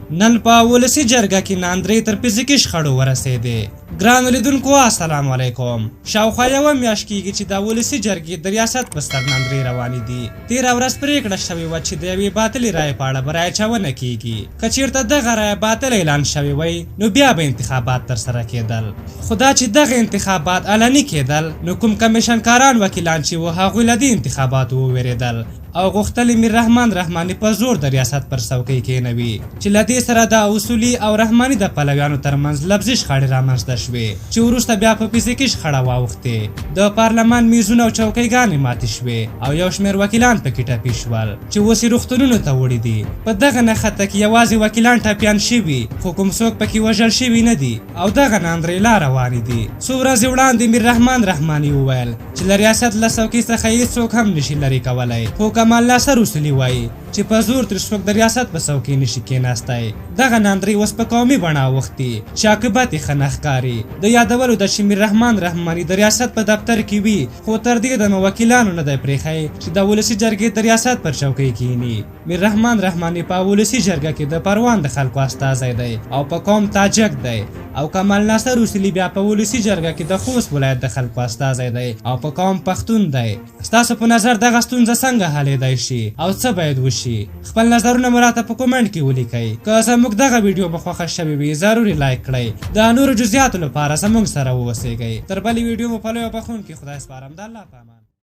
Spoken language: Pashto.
نن په ولسي جرګه کې ناندرې تر فزیکي شخړو ورسېدې. ګرانو لیدونکو السلام علیکم. شاوخوا یوه میاشت کېږي چې د ولسي جرګې د ریاست په سر ناندرې روانې دي. تېره ورځ پرېکړه شوې وه چې د یوې باطلې رایې په اړه به رایه اچونه کېږي. که چېرته دغه رایه باطله اعلان شوې وی نو بیا به انتخابات ترسره کېدل. خو دا چې دغه انتخابات علني کېدل نو کوم کمیشنکاران وکیلان چې وو هغوی له دې انتخاباتو ووېرېدل او غوښتل میر رحمان رحماني په زور د ریاست پر څوکۍ کېنوي چې له دې سره د اصولي او رحماني د پلویانو ترمنځ لفظي شخړې رامنځته شوې چې وروسته بیا په فزیکي شخړه واوښتې. د پارلمان میزونه او چوکۍ ماتې شوې او یو شمېر وکیلان پکې ټپي شول چې اوس یې روغتونونو ته وړي دي. په دغه نښته کې یوازې وکیلان ټپیان شوي خو کوم څوک پکې وژل شوي نه دي او دغه ناندرې لا روانې دي. څو ورځې وړاندې میر رحمان رحماني وویل چې له ریاست له څوکۍ څخه هېڅوک هم نشي لرې کولی. خو کمال ناصر اصولي وایي چې په زور تر څوک د ریاست په څوکۍ نشي کېناستی. دغه ناندرې اوس په قومي بڼه اوښتې چې عاقبت یې ښه نه ښکاري. د یادولو ده چې میر رحمان رحماني د ریاست په دفتر کې وي خو تر دې دمه وکیلانو نه دی پرېښی چې د ولسي جرګې د ریاست پر چوکۍ کښېني. میر رحمان رحماني په ولسي جرګه کې د پروان د خلکو استازی دی او په قوم تاجک دی او کمال ناصر اصولي بیا په ولسي جرګه کې د خوست ولایت د خلکو استازی دی او په قوم پښتون دی. ستاسو په نظر دغه ستونزه څنګه حلېدای شي او څه باید وشي؟ خپل نظرونه مو راته په کومنټ کې ولیکئ. که زموږ دغه ویډیو مو خوښه شوې وي ضروري لایک کړئ. د نورو جزئیاتو لپاره زموږ سره واوسیږئ. تر بلې ویډیو مو په لویو بخښونکي خدای سپارم. د الله په امان.